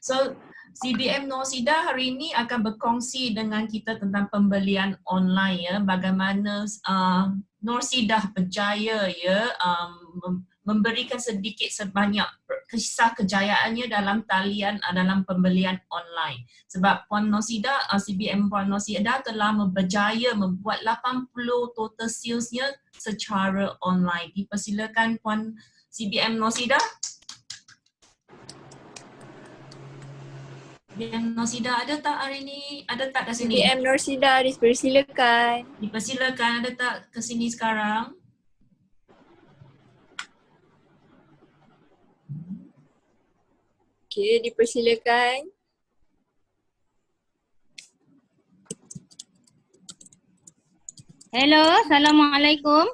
So CBM Nosida hari ini akan berkongsi dengan kita tentang pembelian online ya, bagaimana Nosida berjaya ya memberikan sedikit sebanyak kisah kejayaannya dalam talian dalam pembelian online. Sebab Puan Nosida, CBM Puan Nosida telah berjaya membuat 80 total salesnya secara online. Dipersilakan Puan CBM Nosida. CBM Nosida ada tak hari ini? Ada tak kat sini? CBM Nosida dipersilakan. Dipersilakan, ada tak ke sini sekarang? Okey, dipersilakan. Hello, Assalamualaikum.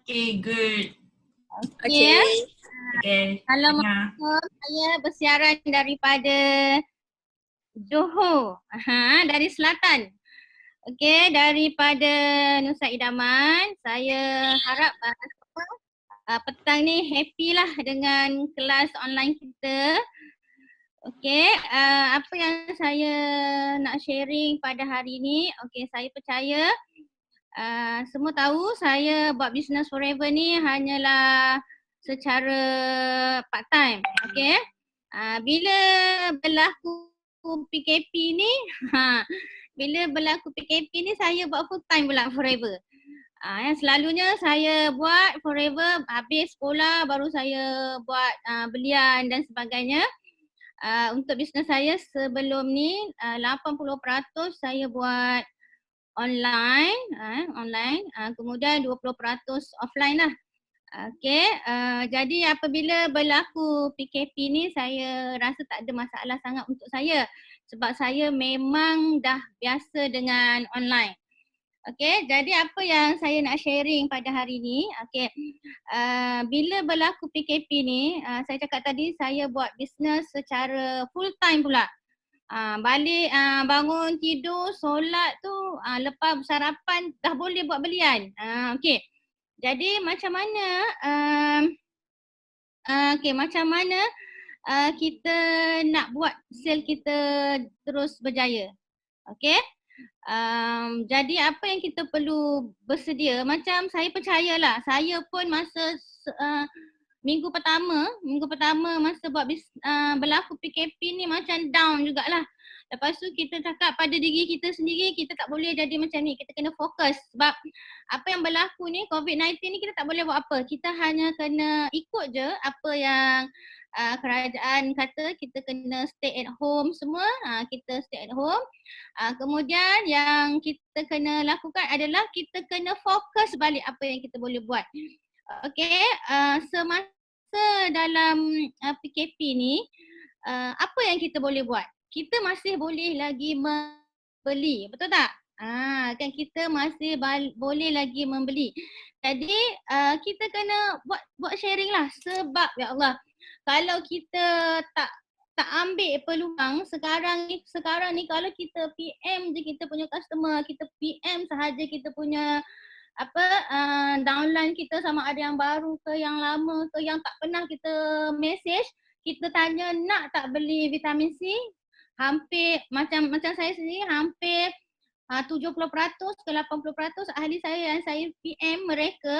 Okay, good. Okay. Okay. Assalamualaikum. Saya bersiaran daripada Johor, dari selatan. Okey, daripada Nusa Idaman. Saya harap petang ni happy lah dengan kelas online kita. Okey, apa yang saya nak sharing pada hari ni, okey, saya percaya semua tahu saya buat business forever ni hanyalah secara part time. Okey. Bila berlaku PKP ni, bila berlaku PKP ni saya buat full time pula forever. Yang selalunya saya buat forever, habis sekolah baru saya buat belian dan sebagainya. Untuk bisnes saya sebelum ni 80% saya buat online, kemudian 20% offline lah. Okey, jadi apabila berlaku PKP ni saya rasa tak ada masalah sangat untuk saya sebab saya memang dah biasa dengan online. Okey, jadi apa yang saya nak sharing pada hari ni, okey, bila berlaku PKP ni, saya cakap tadi saya buat bisnes secara full time pula. Balik bangun tidur, solat tu, lepas sarapan dah boleh buat belian. Okey. Jadi macam mana kita nak buat sale kita terus berjaya. Okey. Jadi apa yang kita perlu bersedia, macam saya percayalah, saya pun masa minggu pertama masa buat berlaku PKP ni macam down jugalah. Lepas tu kita cakap pada diri kita sendiri, kita tak boleh jadi macam ni, kita kena fokus sebab apa yang berlaku ni, COVID-19 ni kita tak boleh buat apa. Kita hanya kena ikut je apa yang kerajaan kata, kita kena stay at home semua, kita stay at home. Kemudian yang kita kena lakukan adalah kita kena fokus balik apa yang kita boleh buat. Okey, semasa dalam PKP ni, apa yang kita boleh buat? Kita masih boleh lagi membeli, betul tak? Kan kita masih boleh lagi membeli. Jadi kita kena buat sharing lah sebab ya Allah, kalau kita tak ambil peluang sekarang ni kalau kita PM je kita punya customer, kita PM sahaja kita punya downline kita sama ada yang baru ke yang lama ke yang tak pernah kita message, kita tanya nak tak beli vitamin C, hampir macam saya sendiri hampir 70% ke 80% ahli saya yang saya PM mereka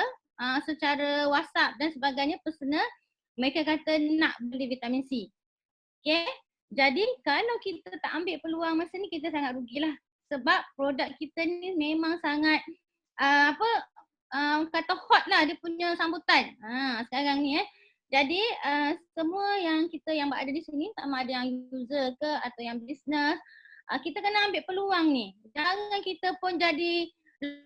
secara WhatsApp dan sebagainya personal, mereka kata nak beli vitamin C. Okay, jadi kalau kita tak ambil peluang masa ni kita sangat rugilah sebab produk kita ni memang sangat kata hot lah dia punya sambutan sekarang ni Jadi semua yang kita yang berada di sini, sama ada yang user ke atau yang business, kita kena ambil peluang ni. Jangan kita pun jadi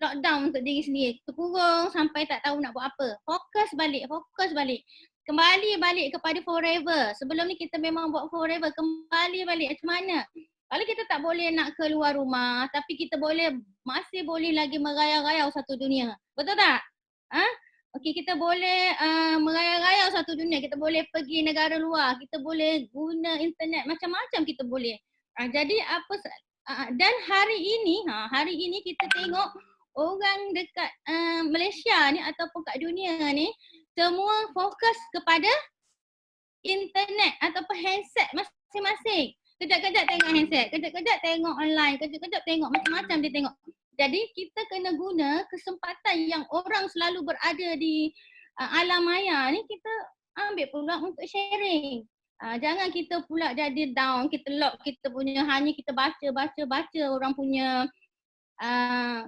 lockdown untuk diri sendiri, terkurung sampai tak tahu nak buat apa. Fokus balik. Kembali balik kepada forever. Sebelum ni kita memang buat forever, kembali balik macam mana? Kalau kita tak boleh nak keluar rumah, tapi kita masih boleh lagi merayau-rayau satu dunia. Betul tak? Okey, kita boleh merayau-rayau satu dunia, kita boleh pergi negara luar, kita boleh guna internet, macam-macam kita boleh. Jadi dan hari ini kita tengok orang dekat Malaysia ni ataupun kat dunia ni semua fokus kepada internet ataupun handset masing-masing. Kejap-kejap tengok handset, kejap-kejap tengok online, kejap-kejap tengok macam-macam dia tengok. Jadi kita kena guna kesempatan yang orang selalu berada di alam maya ni, kita ambil peluang untuk sharing. Jangan kita pula jadi down, kita lock kita punya, hanya kita baca orang punya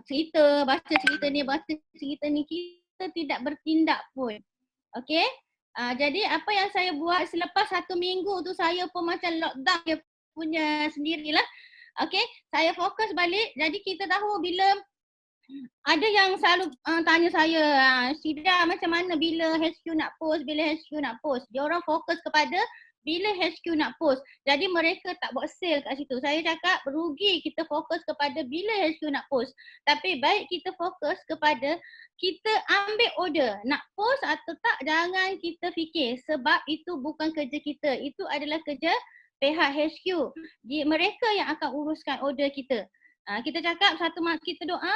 cerita, baca cerita ni, kita tidak bertindak pun. Okey? Jadi apa yang saya buat selepas 1 minggu tu, saya pun macam lockdown dia punya sendirilah. Okey, saya fokus balik. Jadi kita tahu bila ada yang selalu tanya saya, Sida macam mana bila HQ nak post, Dia orang fokus kepada bila HQ nak post. Jadi mereka tak buat sale kat situ. Saya cakap rugi kita fokus kepada bila HQ nak post. Tapi baik kita fokus kepada kita ambil order. Nak post atau tak, jangan kita fikir. Sebab itu bukan kerja kita. Itu adalah kerja pihak HQ. Mereka yang akan uruskan order kita. Kita cakap kita doa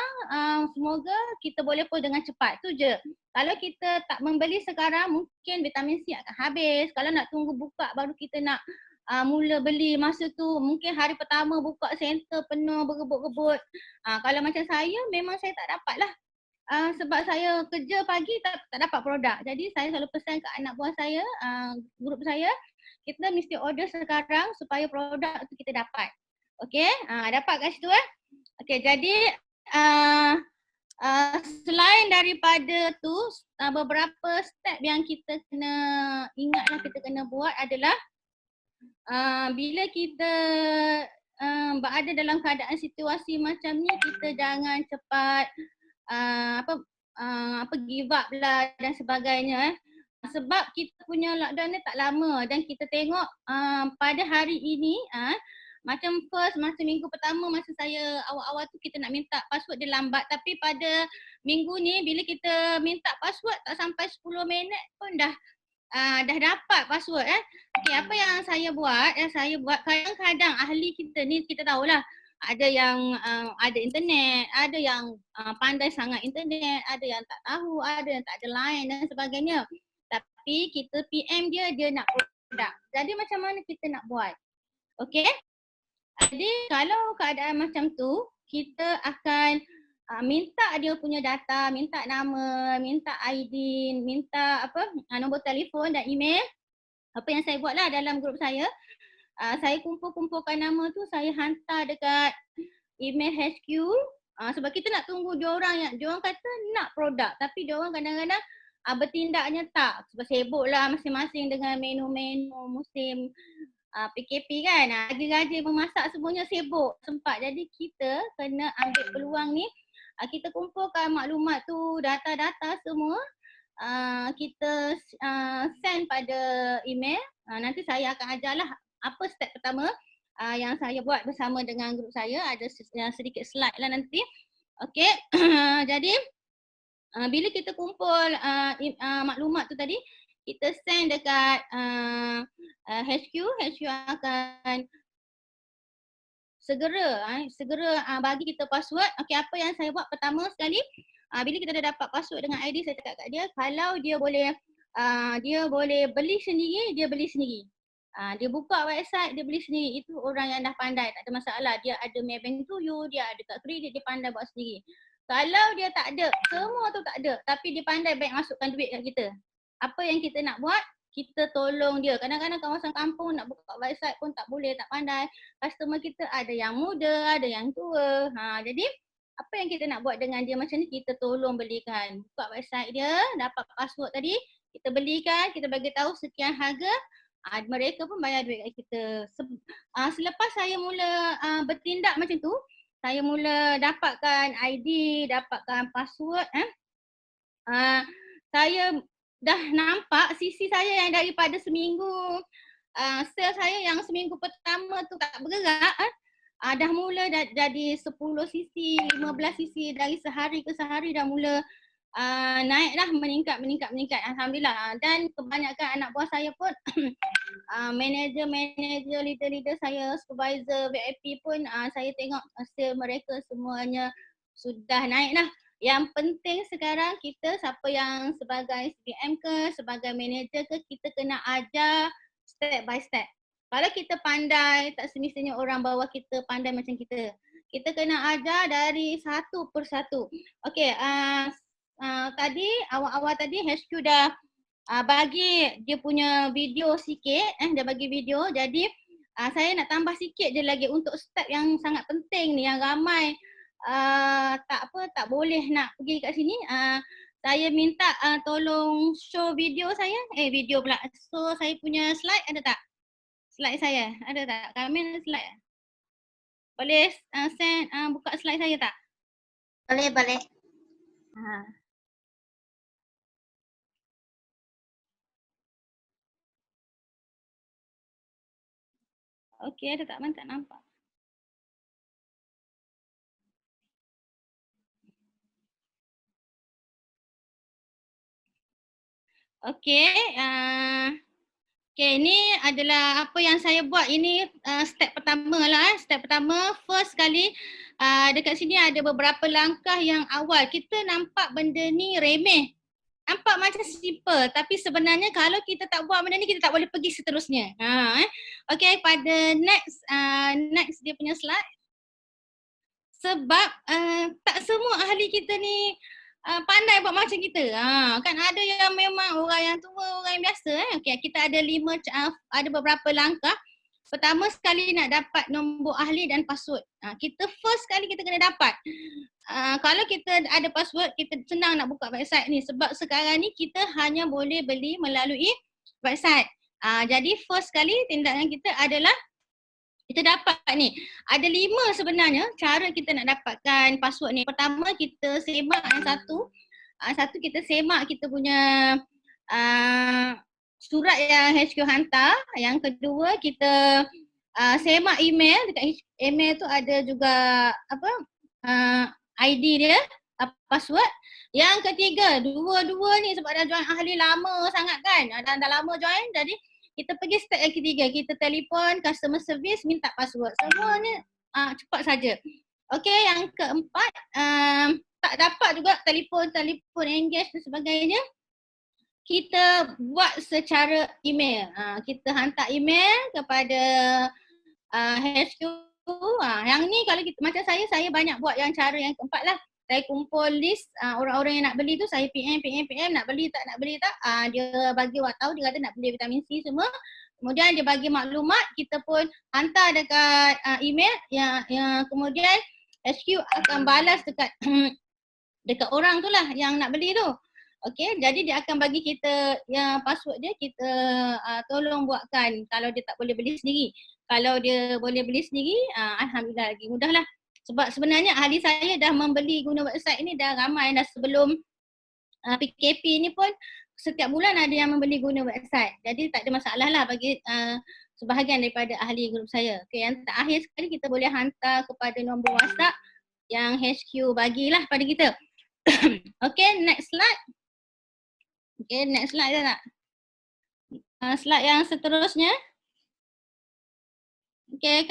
semoga kita boleh post dengan cepat. Tu je. Kalau kita tak membeli sekarang, mungkin vitamin C akan habis. Kalau nak tunggu buka baru kita nak mula beli, masa tu mungkin hari pertama buka center penuh berebut-rebut. Kalau macam saya, memang saya tak dapat lah. Sebab saya kerja pagi tak dapat produk. Jadi saya selalu pesan ke anak buah saya, grup saya, kita mesti order sekarang supaya produk tu kita dapat. Okey, dapat kat situ Okey, jadi selain daripada tu, beberapa step yang kita kena ingatlah, kita kena buat adalah bila kita berada dalam keadaan situasi macam ni, kita jangan cepat give up lah dan sebagainya. Sebab kita punya lockdown ni tak lama dan kita tengok pada hari ini macam masa minggu pertama, masa saya awal-awal tu kita nak minta password dia lambat. Tapi pada minggu ni bila kita minta password tak sampai 10 minit pun dah dapat password Okey, apa yang saya buat? Kadang-kadang ahli kita ni, kita tahulah ada yang ada internet, ada yang pandai sangat internet, ada yang tak tahu, ada yang tak ada line dan sebagainya. Tapi kita PM dia nak produk. Jadi macam mana kita nak buat? Okey? Jadi kalau keadaan macam tu, kita akan minta dia punya data, minta nama, minta ID, minta nombor telefon dan email. Apa yang saya buatlah dalam grup saya kumpul-kumpulkan nama tu, saya hantar dekat email HQ. Sebab kita nak tunggu diorang kata nak produk, tapi diorang kadang-kadang bertindaknya tak. Sebab sibuk lah masing-masing dengan menu-menu musim PKP kan, rajin-rajin memasak, semuanya sibuk, sempat. Jadi kita kena ambil peluang ni, kita kumpulkan maklumat tu, data-data semua, kita send pada email. Nanti saya akan ajarlah apa step pertama yang saya buat bersama dengan grup saya, ada sedikit slide lah nanti. Okey, jadi bila kita kumpul maklumat tu tadi, kita send dekat HQ akan segera bagi kita password. Okey, apa yang saya buat pertama sekali, bila kita dah dapat password dengan ID, saya cakap kat dia, kalau dia boleh beli sendiri, dia beli sendiri. Dia buka website, dia beli sendiri. Itu orang yang dah pandai, tak ada masalah. Dia ada Maybank to you, dia ada kad kredit, dia pandai buat sendiri. Kalau dia tak ada, semua tu tak ada, tapi dia pandai baik masukkan duit kat kita, apa yang kita nak buat? Kita tolong dia. Kadang-kadang kawasan kampung nak buka website pun tak boleh, tak pandai. Customer kita ada yang muda, ada yang tua. Jadi apa yang kita nak buat dengan dia macam ni, kita tolong belikan. Buka website dia, dapat password tadi, kita belikan, kita bagi tahu sekian harga. Mereka pun bayar duit kat kita. Selepas saya mula bertindak macam tu, saya mula dapatkan ID, dapatkan password. Saya dah nampak sisi saya yang daripada seminggu, sales saya yang seminggu pertama tu tak bergerak, dah mula jadi 10 sisi, 15 sisi, dari sehari ke sehari dah mula naik dah, meningkat. Alhamdulillah. Dan kebanyakan anak buah saya pun manager, leader saya, supervisor, VIP pun saya tengok sale mereka semuanya sudah naik dah. Yang penting sekarang kita, siapa yang sebagai CDM ke, sebagai manager ke, kita kena ajar step by step. Kalau kita pandai, tak semestinya orang bawah kita pandai macam kita. Kita kena ajar dari satu persatu. Okey, tadi awal-awal tadi HQ dah bagi dia punya video sikit, dia bagi video. Jadi saya nak tambah sikit je lagi untuk step yang sangat penting ni, yang ramai tak boleh nak pergi kat sini. Saya minta tolong show video saya. Video pula. So saya punya slide ada tak? Slide saya ada tak? Kami ada slide. Boleh send buka slide saya tak? Boleh. Okey, ada tak? Mana tak nampak. Okey, ini adalah apa yang saya buat. Ini step pertama lah. Step pertama, first kali dekat sini ada beberapa langkah yang awal. Kita nampak benda ni remeh. Nampak macam simple, tapi sebenarnya kalau kita tak buat benda ni, kita tak boleh pergi seterusnya. Okey, pada next dia punya slide. Sebab tak semua ahli kita ni pandai buat macam kita. Kan ada yang memang orang yang tua, orang yang biasa. Okey, kita ada ada beberapa langkah. Pertama sekali nak dapat nombor ahli dan password. Kita first kali kita kena dapat. Kalau kita ada password, kita senang nak buka website ni. Sebab sekarang ni kita hanya boleh beli melalui website. Jadi first kali tindakan kita adalah kita dapat ni. Ada 5 sebenarnya cara kita nak dapatkan password ni. Pertama, kita semak yang satu. Satu, kita semak kita punya surat yang HQ hantar. Yang kedua, kita semak email. Dekat email tu ada juga ID dia, password. Yang ketiga, dua-dua ni sebab dah join ahli lama sangat kan. Dah lama join, jadi kita pergi step yang ketiga. Kita telefon customer service, minta password. Semuanya cepat saja. Okey, yang keempat, tak dapat juga telefon engage dan sebagainya. Kita buat secara email. Kita hantar email kepada HQ. Yang ni kalau kita, macam saya banyak buat yang cara yang keempat lah. Saya kumpul list orang-orang yang nak beli tu, saya PM, nak beli tak, dia bagi tahu, dia kata nak beli vitamin C semua. Kemudian dia bagi maklumat, kita pun hantar dekat email yang kemudian HQ akan balas dekat orang tu lah yang nak beli tu. Okey, jadi dia akan bagi kita yang password dia, kita tolong buatkan kalau dia tak boleh beli sendiri. Kalau dia boleh beli sendiri, alhamdulillah lagi mudah lah. Sebab sebenarnya ahli saya dah membeli guna website ni dah ramai dah sebelum PKP ni pun setiap bulan ada yang membeli guna website. Jadi tak ada masalah lah bagi sebahagian daripada ahli grup saya. Okay, yang terakhir sekali kita boleh hantar kepada nombor WhatsApp yang HQ bagilah pada kita. Okay, next slide. Okay, next slide dah tak? Slide yang seterusnya. Okay,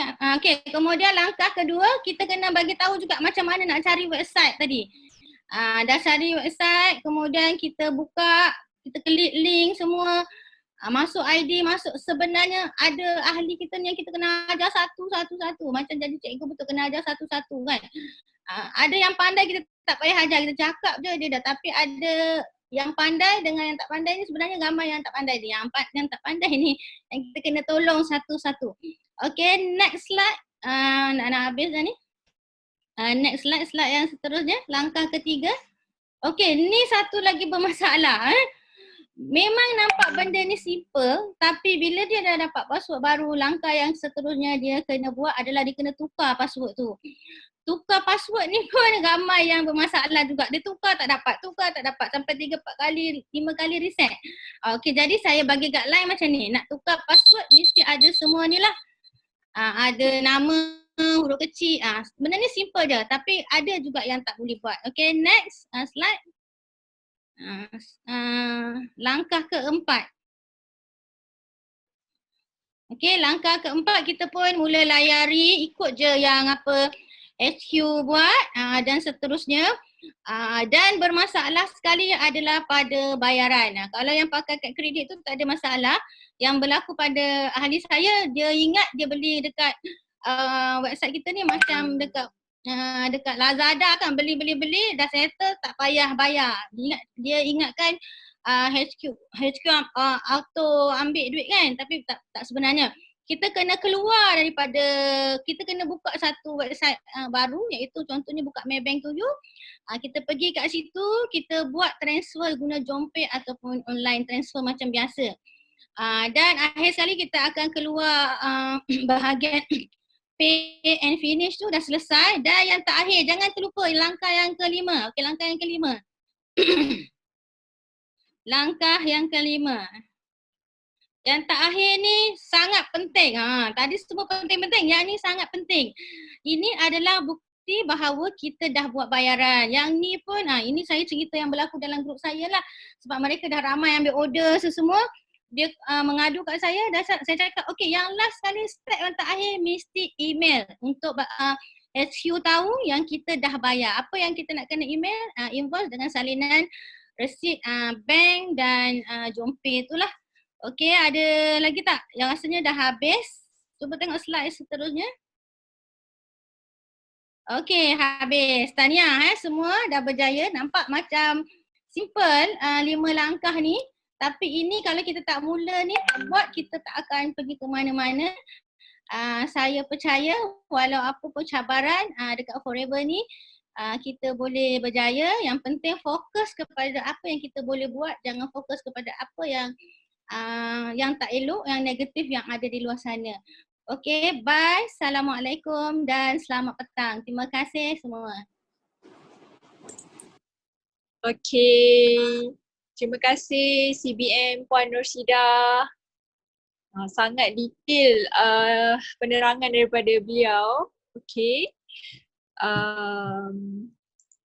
kemudian langkah kedua, kita kena bagi tahu juga macam mana nak cari website tadi. Dah cari website, kemudian kita buka, kita klik link semua, masuk ID, masuk. Sebenarnya ada ahli kita ni yang kita kena ajar satu-satu. Macam jadi cikgu betul, kena ajar satu-satu kan. Ada yang pandai kita tak payah ajar, kita cakap je dia dah. Tapi ada yang pandai dengan yang tak pandai ni, sebenarnya ramai yang tak pandai ni. Yang tak pandai ni yang kita kena tolong satu-satu. Okay, next slide. Nak habis dah ni. Next slide yang seterusnya, langkah ketiga. Okay, ni satu lagi bermasalah. Memang nampak benda ni simple, tapi bila dia dah dapat password baru, langkah yang seterusnya dia kena buat adalah dia kena tukar password tu. Tukar password ni pun ramai yang bermasalah juga. Dia tukar tak dapat sampai 3, 4 kali, 5 kali reset. Okay, jadi saya bagi guideline macam ni. Nak tukar password mesti ada semua ni lah. Ada nama, huruf kecil. Sebenarnya simple je, tapi ada juga yang tak boleh buat. Okay, next slide. Langkah keempat. Okay, langkah keempat kita pun mula layari, ikut je yang apa HQ buat dan seterusnya. Dan bermasalah sekali adalah pada bayaran. Kalau yang pakai kad kredit tu tak ada masalah. Yang berlaku pada ahli saya, dia ingat dia beli dekat website kita ni macam dekat dekat Lazada kan, beli dah settle tak payah bayar. Dia ingatkan HQ auto ambil duit kan, tapi tak sebenarnya. Kita kena keluar daripada, kita kena buka satu website baru, iaitu contohnya buka Maybank to You. Kita pergi kat situ, kita buat transfer guna JomPay ataupun online transfer macam biasa. Dan akhir sekali kita akan keluar bahagian pay and finish tu dah selesai. Dan yang terakhir, jangan terlupa langkah yang kelima. Okey, langkah yang kelima. Langkah yang kelima. Yang terakhir ni sangat penting. Tadi semua penting-penting, yang ni sangat penting. Ini adalah bukti bahawa kita dah buat bayaran. Yang ni pun, ini saya cerita yang berlaku dalam grup saya lah. Sebab mereka dah ramai ambil order sesemua. Dia mengadu kat saya, dan saya cakap, okay, yang last kali step yang terakhir mesti email untuk HQ tahu yang kita dah bayar. Apa yang kita nak kena email? Invoice dengan salinan resit bank dan JomPay itulah. Okey, ada lagi tak? Yang rasanya dah habis. Cuba tengok slide seterusnya. Okey, habis. Tahniah semua dah berjaya. Nampak macam simple 5 langkah ni. Tapi ini kalau kita tak mula ni, buat kita tak akan pergi ke mana-mana. Saya percaya walau apa pun cabaran dekat Forever ni, kita boleh berjaya. Yang penting fokus kepada apa yang kita boleh buat. Jangan fokus kepada apa yang tak elok, yang negatif yang ada di luar sana. Okay, bye. Assalamualaikum dan selamat petang. Terima kasih semua. Okay. Terima kasih CBM Puan Norsida. Sangat detail penerangan daripada beliau. Okay.